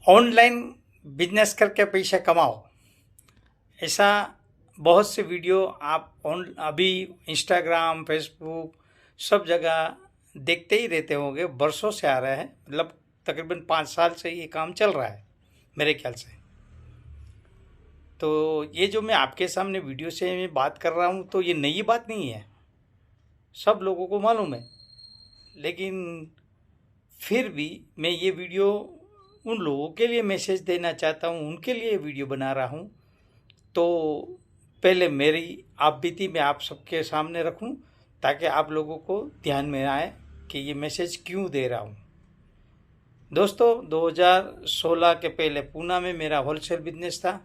Online business करके पैसा कमाओ, ऐसा बहुत से वीडियो आप अभी इंस्टाग्राम, फेसबुक सब जगह देखते ही रहते होंगे। बरसों से आ रहा है, मतलब तकरीबन 5 साल से ये काम चल रहा है मेरे ख्याल से। तो ये जो मैं आपके सामने वीडियो से मैं बात कर रहा हूँ, तो ये नई बात नहीं है, सब लोगों को मालूम है। लेकिन फिर भी मैं ये वीडियो उन लोगों के लिए मैसेज देना चाहता हूँ, उनके लिए वीडियो बना रहा हूँ। तो पहले मेरी आप बीती मैं आप सबके सामने रखूं, ताकि आप लोगों को ध्यान में आए कि ये मैसेज क्यों दे रहा हूँ। दोस्तों, 2016 के पहले पूना में मेरा होलसेल बिजनेस था।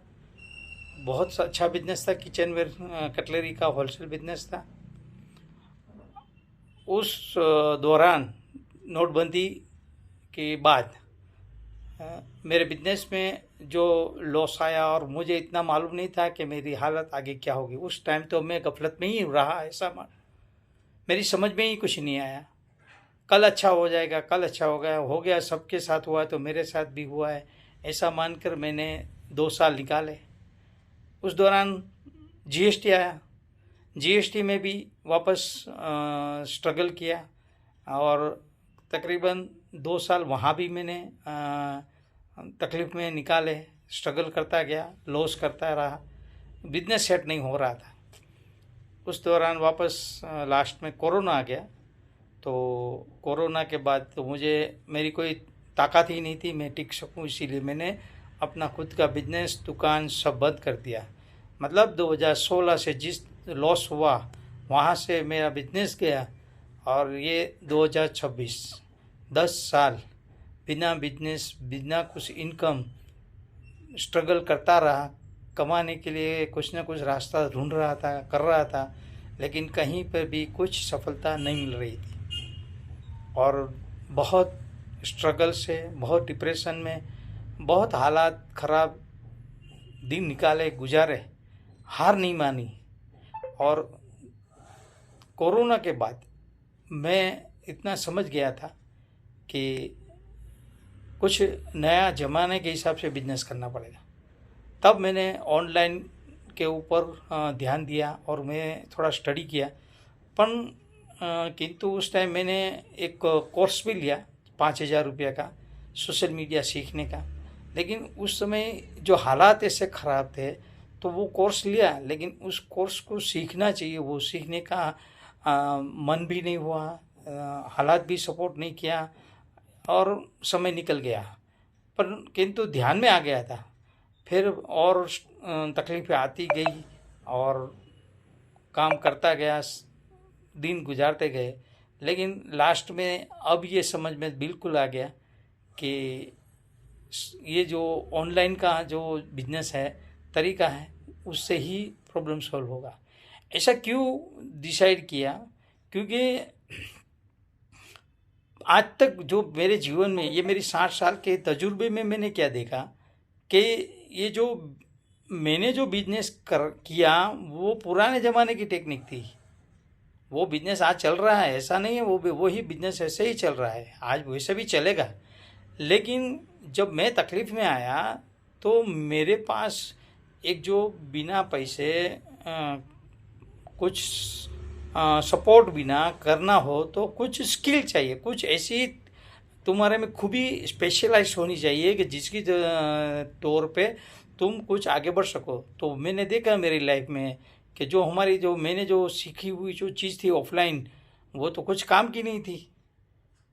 बहुत अच्छा बिजनेस था, किचनवेयर कटलरी का होलसेल बिजनेस था। उस दौरान नोटबंदी के बाद मेरे बिजनेस में जो लॉस आया, और मुझे इतना मालूम नहीं था कि मेरी हालत आगे क्या होगी। उस टाइम तो मैं गफलत में ही रहा, ऐसा मेरी समझ में ही कुछ नहीं आया। कल अच्छा हो जाएगा, कल अच्छा हो गया, सबके साथ हुआ तो मेरे साथ भी हुआ है, ऐसा मानकर मैंने 2 साल निकाले। उस दौरान जीएसटी आया, जीएसटी में भी वापस स्ट्रगल किया, और तकरीबन 2 साल वहाँ भी मैंने तकलीफ़ में निकाले, स्ट्रगल करता गया, लॉस करता रहा, बिजनेस सेट नहीं हो रहा था। उस दौरान वापस लास्ट में कोरोना आ गया। तो कोरोना के बाद तो मेरी कोई ताकत ही नहीं थी मैं टिक सकूं, इसीलिए मैंने अपना खुद का बिजनेस, दुकान सब बंद कर दिया। मतलब 2016 से जिस लॉस हुआ वहाँ से मेरा बिजनेस गया, और ये 2026 10 साल बिना बिजनेस, बिना कुछ इनकम स्ट्रगल करता रहा। कमाने के लिए कुछ ना कुछ रास्ता ढूंढ रहा था, कर रहा था, लेकिन कहीं पर भी कुछ सफलता नहीं मिल रही थी। और बहुत स्ट्रगल से, बहुत डिप्रेशन में, बहुत हालात ख़राब दिन निकाले, गुजारे, हार नहीं मानी। और कोरोना के बाद मैं इतना समझ गया था कि कुछ नया ज़माने के हिसाब से बिजनेस करना पड़ेगा। तब मैंने ऑनलाइन के ऊपर ध्यान दिया और मैं थोड़ा स्टडी किया। किंतु उस टाइम मैंने एक कोर्स भी लिया 5,000 रुपये का, सोशल मीडिया सीखने का। लेकिन उस समय जो हालात ऐसे ख़राब थे, तो वो कोर्स लिया, लेकिन उस कोर्स को सीखना चाहिए, वो सीखने का मन भी नहीं हुआ, हालात भी सपोर्ट नहीं किया, और समय निकल गया। पर किंतु ध्यान में आ गया था। फिर और तकलीफ़ें आती गई, और काम करता गया, दिन गुजारते गए। लेकिन लास्ट में अब ये समझ में बिल्कुल आ गया कि ये जो ऑनलाइन का जो बिजनेस है, तरीका है, उससे ही प्रॉब्लम सॉल्व होगा। ऐसा क्यों डिसाइड किया? क्योंकि आज तक जो मेरे जीवन में, ये मेरी 60 साल के तजुर्बे में मैंने क्या देखा कि ये जो मैंने जो बिजनेस किया, वो पुराने ज़माने की टेक्निक थी। वो बिजनेस आज चल रहा है ऐसा नहीं है, वही बिजनेस ऐसे ही चल रहा है, आज वैसे भी चलेगा। लेकिन जब मैं तकलीफ़ में आया, तो मेरे पास एक जो बिना पैसे कुछ सपोर्ट बिना करना हो, तो कुछ स्किल चाहिए, कुछ ऐसी तुम्हारे में खूबी स्पेशलाइज होनी चाहिए कि जिसकी तौर पे तुम कुछ आगे बढ़ सको। तो मैंने देखा मेरी लाइफ में कि जो मैंने जो सीखी हुई जो चीज़ थी ऑफलाइन, वो तो कुछ काम की नहीं थी।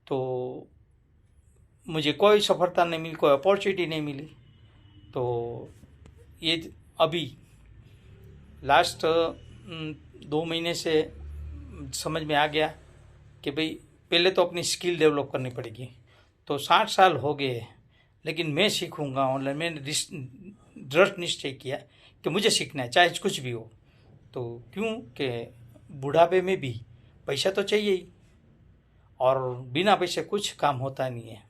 तो मुझे कोई सफलता नहीं मिली, कोई अपॉर्चुनिटी नहीं मिली। तो ये अभी लास्ट 2 महीने से समझ में आ गया कि भाई पहले तो अपनी स्किल डेवलप करनी पड़ेगी। तो 60 साल हो गए, लेकिन मैं सीखूंगा ऑनलाइन। मैंने दृढ़ निश्चय किया कि मुझे सीखना है, चाहे कुछ भी हो। तो क्यों कि बुढ़ापे में भी पैसा तो चाहिए ही, और बिना पैसे कुछ काम होता नहीं है।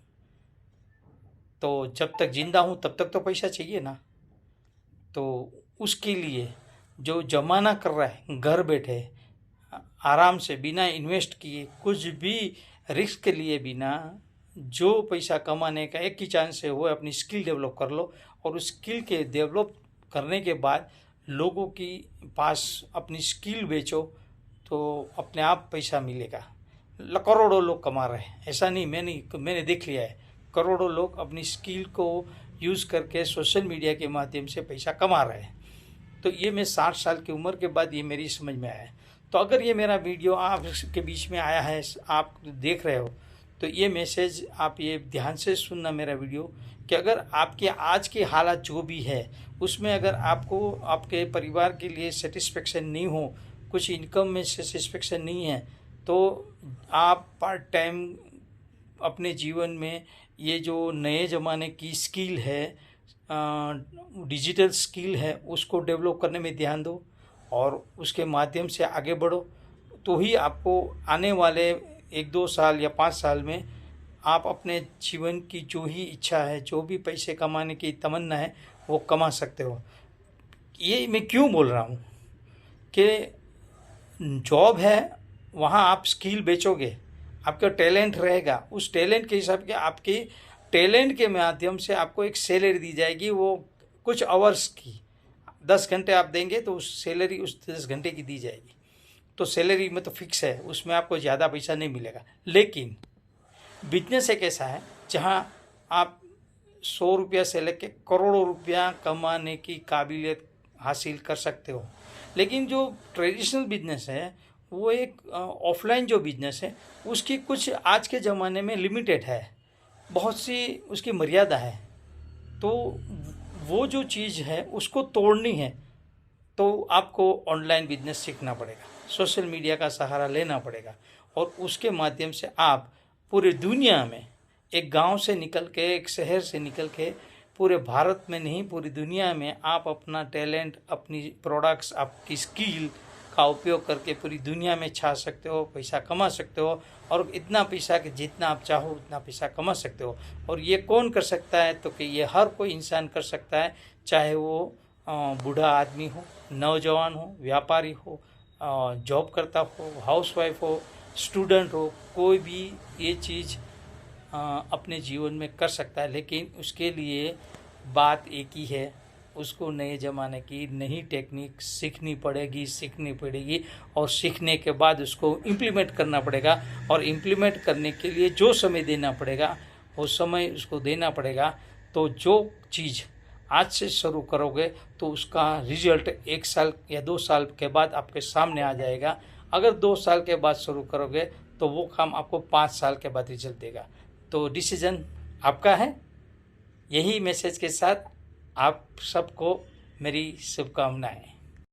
तो जब तक जिंदा हूँ तब तक तो पैसा चाहिए ना। तो उसके लिए जो ज़माना कर रहा है, घर बैठे आराम से बिना इन्वेस्ट किए, कुछ भी रिस्क के लिए बिना, जो पैसा कमाने का एक ही चांस है वो है अपनी स्किल डेवलप कर लो, और उस स्किल के डेवलप करने के बाद लोगों की पास अपनी स्किल बेचो तो अपने आप पैसा मिलेगा। करोड़ों लोग कमा रहे हैं, ऐसा नहीं, मैंने देख लिया है, करोड़ों लोग अपनी स्किल को यूज़ करके सोशल मीडिया के माध्यम से पैसा कमा रहे हैं। तो ये मैं 60 साल की उम्र के बाद ये मेरी समझ में आया है। तो अगर ये मेरा वीडियो आपके बीच में आया है, आप देख रहे हो, तो ये मैसेज आप ये ध्यान से सुनना मेरा वीडियो, कि अगर आपके आज की हालत जो भी है उसमें अगर आपको आपके परिवार के लिए सेटिस्फेक्शन नहीं हो, कुछ इनकम में सेटिस्फेक्शन नहीं है, तो आप पार्ट टाइम अपने जीवन में ये जो नए ज़माने की स्किल है, डिजिटल स्किल है, उसको डेवलप करने में ध्यान दो और उसके माध्यम से आगे बढ़ो। तो ही आपको आने वाले 1-2 साल या 5 साल में आप अपने जीवन की जो ही इच्छा है, जो भी पैसे कमाने की तमन्ना है, वो कमा सकते हो। ये मैं क्यों बोल रहा हूँ कि जॉब है, वहाँ आप स्किल बेचोगे, आपका टैलेंट रहेगा, उस टैलेंट के हिसाब के आपकी टैलेंट के माध्यम से आपको एक सैलरी दी जाएगी, वो कुछ आवर्स की, 10 घंटे आप देंगे तो उस सैलरी उस 10 घंटे की दी जाएगी। तो सैलरी में तो फिक्स है, उसमें आपको ज़्यादा पैसा नहीं मिलेगा। लेकिन बिजनेस एक ऐसा है जहाँ आप 100 रुपया से लेकर करोड़ों रुपया कमाने की काबिलियत हासिल कर सकते हो। लेकिन जो ट्रेडिशनल बिजनेस है, वो एक ऑफलाइन जो बिजनेस है, उसकी कुछ आज के ज़माने में लिमिटेड है, बहुत सी उसकी मर्यादा है। तो वो जो चीज़ है उसको तोड़नी है तो आपको ऑनलाइन बिजनेस सीखना पड़ेगा, सोशल मीडिया का सहारा लेना पड़ेगा, और उसके माध्यम से आप पूरी दुनिया में, एक गांव से निकल के, एक शहर से निकल के, पूरे भारत में नहीं पूरी दुनिया में आप अपना टैलेंट, अपनी प्रोडक्ट्स, आपकी स्किल का उपयोग करके पूरी दुनिया में छा सकते हो, पैसा कमा सकते हो, और इतना पैसा कि जितना आप चाहो उतना पैसा कमा सकते हो। और ये कौन कर सकता है? तो कि ये हर कोई इंसान कर सकता है, चाहे वो बूढ़ा आदमी हो, नौजवान हो, व्यापारी हो, जॉब करता हो, हाउसवाइफ हो, स्टूडेंट हो, कोई भी ये चीज़ अपने जीवन में कर सकता है। लेकिन उसके लिए बात एक ही है, उसको नए ज़माने की नई टेक्निक सीखनी पड़ेगी, और सीखने के बाद उसको इम्प्लीमेंट करना पड़ेगा, और इम्प्लीमेंट करने के लिए जो समय देना पड़ेगा वो समय उसको देना पड़ेगा। तो जो चीज़ आज से शुरू करोगे तो उसका रिजल्ट 1 साल या 2 साल के बाद आपके सामने आ जाएगा। अगर 2 साल के बाद शुरू करोगे तो वो काम आपको 5 साल के बाद रिजल्ट देगा। तो डिसीजन आपका है। यही मैसेज के साथ आप सबको मेरी शुभकामनाएं।